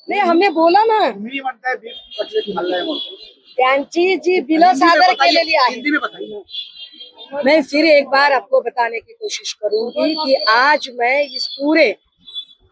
नहीं, हमने बोला ना तुम्ही म्हणताय बीफ कटलेट खाल्लाय म्हणून. त्यांची जी बिलं सादर केलेली आहे। हिंदी में बताइए. मैं फिर एक बार आपको बताने की कोशिश करूंगी कि आज मैं इस पूरे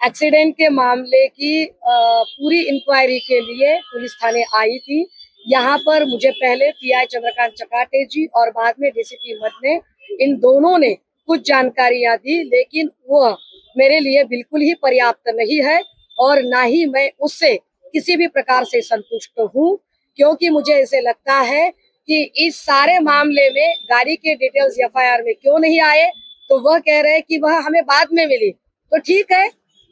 एक्सीडेंट के मामले की पूरी इंक्वायरी के लिए पुलिस थाने आई थी। यहाँ पर मुझे पहले पीआई चंद्रकांत चकाटे जी और बाद में डीसीपी मद ने, इन दोनों ने कुछ जानकारियां दी, लेकिन वह मेरे लिए बिल्कुल ही पर्याप्त नहीं है और ना ही मैं उससे किसी भी प्रकार से संतुष्ट हूँ, क्योंकि मुझे ऐसे लगता है कि इस सारे मामले में गाड़ी के डिटेल्स एफआईआर में क्यों नहीं आए। तो वह कह रहे हैं कि वह हमें बाद में मिली, तो ठीक है,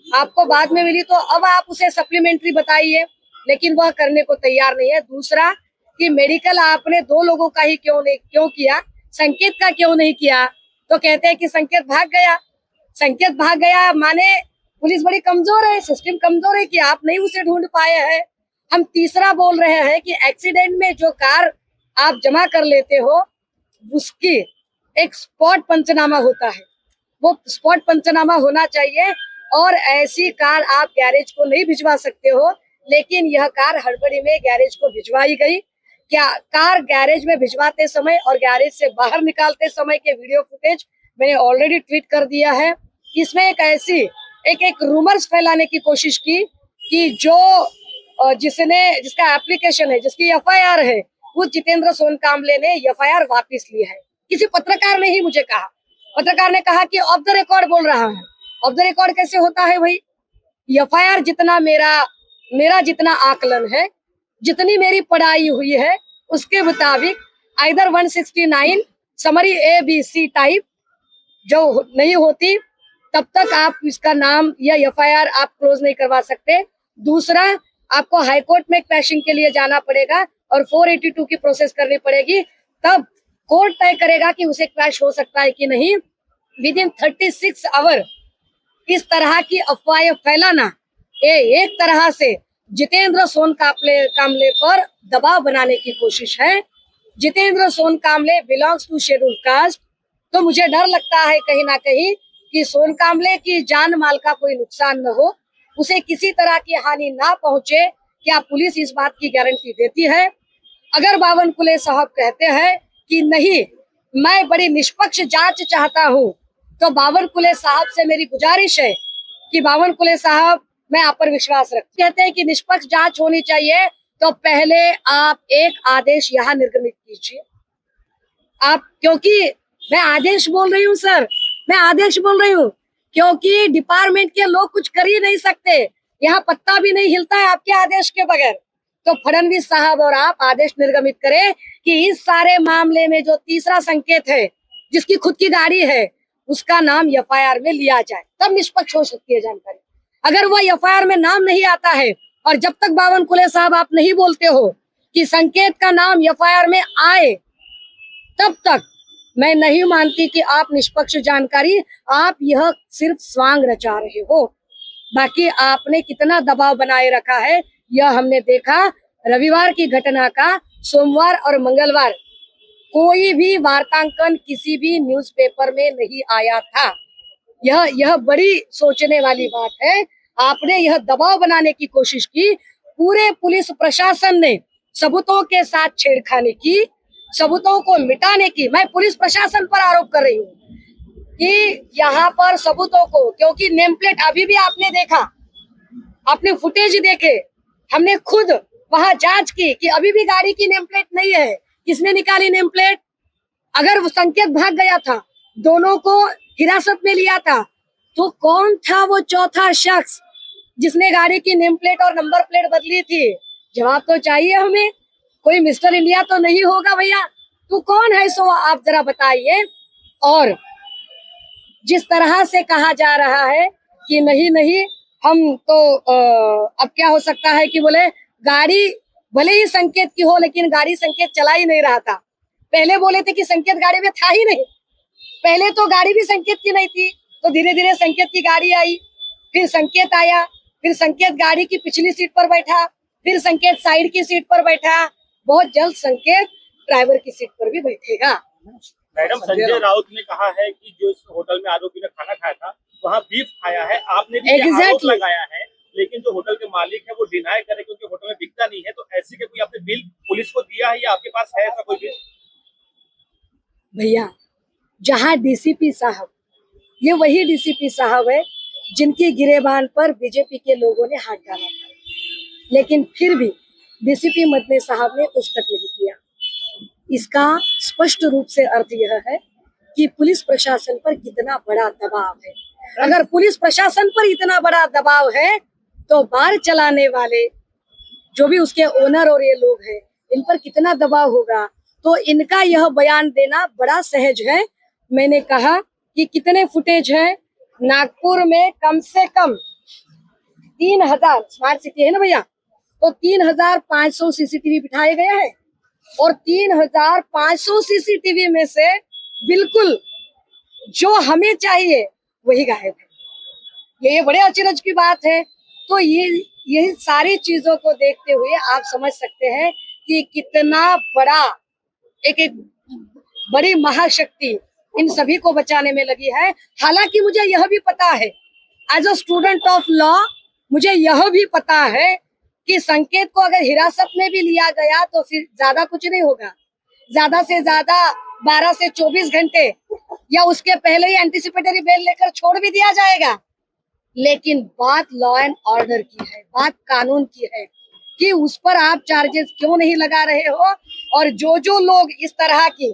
आपको बाद में मिली तो अब आप उसे सप्लीमेंट्री बताइए, लेकिन वह करने को तैयार नहीं है। दूसरा कि मेडिकल आपने 2 लोगों का ही क्यों किया, संकेत का क्यों नहीं किया? तो कहते हैं कि संकेत भाग गया। संकेत भाग गया माने पुलिस बड़ी कमजोर है, सिस्टम कमजोर है कि आप नहीं उसे ढूंढ पाए हैं। हम तीसरा बोल रहे हैं कि एक्सीडेंट में जो कार आप जमा कर लेते हो उसकी एक स्पॉट पंचनामा होता है, वो स्पॉट पंचनामा होना चाहिए। और ऐसी कार आप गैरेज को नहीं भिजवा सकते हो, लेकिन यह कार हड़बड़ी में गैरेज को भिजवाई गई। क्या कार गैरेज में भिजवाते समय और गैरेज से बाहर निकालते समय के वीडियो फुटेज मैंने ऑलरेडी ट्वीट कर दिया है। इसमें एक रूमर्स फैलाने की कोशिश की कि जिसका एप्लीकेशन है, जिसकी एफआईआर है, वो जितेंद्र सोनकामले ने एफआईआर वापस ली है। किसी पत्रकार ने ही मुझे कहा, पत्रकार ने कहा कि ऑफ द रिकॉर्ड बोल रहा है। ऑफ द रिकॉर्ड कैसे होता है भाई? एफआईआर जितना मेरा जितना आकलन है, जितनी मेरी पढ़ाई हुई है, उसके मुताबिक आइदर 169 समरी ABC टाइप जो नहीं होती, तब तक आप इसका नाम या एफआईआर आप क्लोज नहीं करवा सकते। दूसरा, आपको हाईकोर्ट में क्वैशिंग के लिए जाना पड़ेगा और 482 की प्रोसेस करनी पड़ेगी, तब कोर्ट तय करेगा कि उसे क्वैश हो सकता है कि नहीं। विद इन 36 आवर इस तरह की अफवाहें फैलाना ये एक तरह से जितेंद्र सोनकामले पर दबाव बनाने की कोशिश है। Jitendra Sonkamle belongs to schedule caste, तो मुझे डर लगता है कहीं ना कहीं कि सोनकामले की जान माल का कोई नुकसान न हो, उसे किसी तरह की हानि ना पहुंचे। क्या पुलिस इस बात की गारंटी देती है? अगर बावनकुले साहब कहते हैं कि नहीं, मैं बड़ी निष्पक्ष जांच चाहता हूं, तो बावनकुले साहब से मेरी गुजारिश है कि बावनकुले साहब, मैं आप पर विश्वास रखती, कहते हैं कि निष्पक्ष जांच होनी चाहिए, तो पहले आप एक आदेश यहाँ निर्गमित कीजिए। आप, क्योंकि मैं आदेश बोल रही हूँ सर, मैं आदेश बोल रही हूँ, क्योंकि डिपार्टमेंट के लोग कुछ कर ही नहीं सकते, यहाँ पत्ता भी नहीं हिलता है आपके आदेश के बगैर। तो फडणवीस साहब और आप आदेश निर्गमित करें कि इस सारे मामले में जो तीसरा संकेत है, जिसकी खुद की गाड़ी है, उसका नाम एफआईआर में लिया जाए, तब निष्पक्ष हो सकती है जानकारी। अगर वो एफआईआर में नाम नहीं आता है और जब तक बावनकुले साहब आप नहीं बोलते हो कि संकेत का नाम एफआईआर में आए, तब तक मैं नहीं मानती कि आप निष्पक्ष जानकारी, आप यह सिर्फ स्वांग रचा रहे हो। बाकी आपने कितना दबाव बनाए रखा है यह हमने देखा। रविवार की घटना का सोमवार और मंगलवार कोई भी वार्तांकन किसी भी न्यूज़पेपर में नहीं आया था। यह बड़ी सोचने वाली बात है। आपने यह दबाव बनाने की कोशिश की, पूरे पुलिस प्रशासन ने सबूतों के साथ छेड़खानी की, सबूतों को मिटाने की। मैं पुलिस प्रशासन पर आरोप कर रही हूँ कि यहाँ पर सबूतों को, क्योंकि नेम प्लेट अभी भी आपने देखा, आपने फुटेज देखे, हमने खुद वहां जांच की कि अभी भी गाड़ी की नेम प्लेट नहीं है। किसने निकाली नेम प्लेट? अगर वो संकेत भाग गया था, दोनों को हिरासत में लिया था, तो कौन था वो चौथा शख्स जिसने गाड़ी की नेम प्लेट और नंबर प्लेट बदली थी? जवाब तो चाहिए हमें। कोई मिस्टर इंडिया तो नहीं होगा भैया, तो कौन है सो आप जरा बताइए। और जिस तरह से कहा जा रहा है कि नहीं हम तो अब क्या हो सकता है कि बोले गाड़ी भले ही संकेत की हो, लेकिन गाड़ी संकेत चला ही नहीं रहा था। पहले बोले थे कि संकेत गाड़ी में था ही नहीं, पहले तो गाड़ी भी संकेत की नहीं थी, तो धीरे धीरे संकेत की गाड़ी आई, फिर संकेत आया, फिर संकेत गाड़ी की पिछली सीट पर बैठा, फिर संकेत साइड की सीट पर बैठा, बहुत जल्द संकेत ड्राइवर की सीट पर भी बैठेगा। मैडम, संजय राउत ने कहा है कि जो इस होटल में आरोपी ने खाना खाया था वहाँ बीफ खाया है, आपने भी आरोप लगाया है, लेकिन जो होटल के मालिक है वो डिनाई करे क्योंकि होटल में बिकता नहीं है, तो ऐसी के कोई आपने बिल पुलिस को दिया है या आपके पास है ऐसा कोई बिल? भैया, जहाँ डीसीपी साहब, ये वही डीसीपी साहब है जिनकी गिरेबान पर बीजेपी के लोगों ने हाथ डाला था, लेकिन फिर भी डीसीपी मदनी साहब ने कुछ तक नहीं किया। इसका स्पष्ट रूप से अर्थ यह है कि पुलिस प्रशासन पर कितना बड़ा दबाव है। अगर पुलिस प्रशासन पर इतना बड़ा दबाव है तो बार चलाने वाले जो भी उसके ओनर और ये लोग हैं, इन पर कितना दबाव होगा। तो इनका यह बयान देना बड़ा सहज है। मैंने कहा कि कितने फुटेज है नागपुर में, कम से कम 3000 स्मार्ट सिटी है ना भैया, तो 3500 सीसीटीवी बिठाए गए हैं और 3500 सीसीटीवी में से बिल्कुल जो हमें चाहिए वही गायब है। ये बड़े अचरज की बात है। तो ये सारी चीजों को देखते हुए आप समझ सकते हैं कि कितना बड़ा एक बड़ी महाशक्ति इन सभी को बचाने में लगी है। हालांकि मुझे यह भी पता है, as a student of law, मुझे यह भी पता है कि संकेत को अगर हिरासत में भी लिया गया तो फिर ज्यादा कुछ नहीं होगा, ज्यादा से ज्यादा 12 से 24 घंटे या उसके पहले ही एंटीसिपेटरी बेल लेकर छोड़ भी दिया जाएगा। लेकिन बात लॉ एंड ऑर्डर की है, बात कानून की है कि उस पर आप चार्जेस क्यों नहीं लगा रहे हो। और जो लोग इस तरह की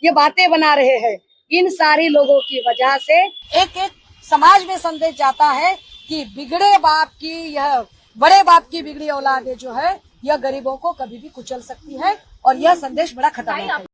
ये बातें बना रहे हैं, इन सारी लोगों की वजह से एक समाज में संदेश जाता है कि बिगड़े बाप की, यह बड़े बाप की बिगड़ी औलादें जो है, यह गरीबों को कभी भी कुचल सकती है। और यह संदेश बड़ा खतरनाक है।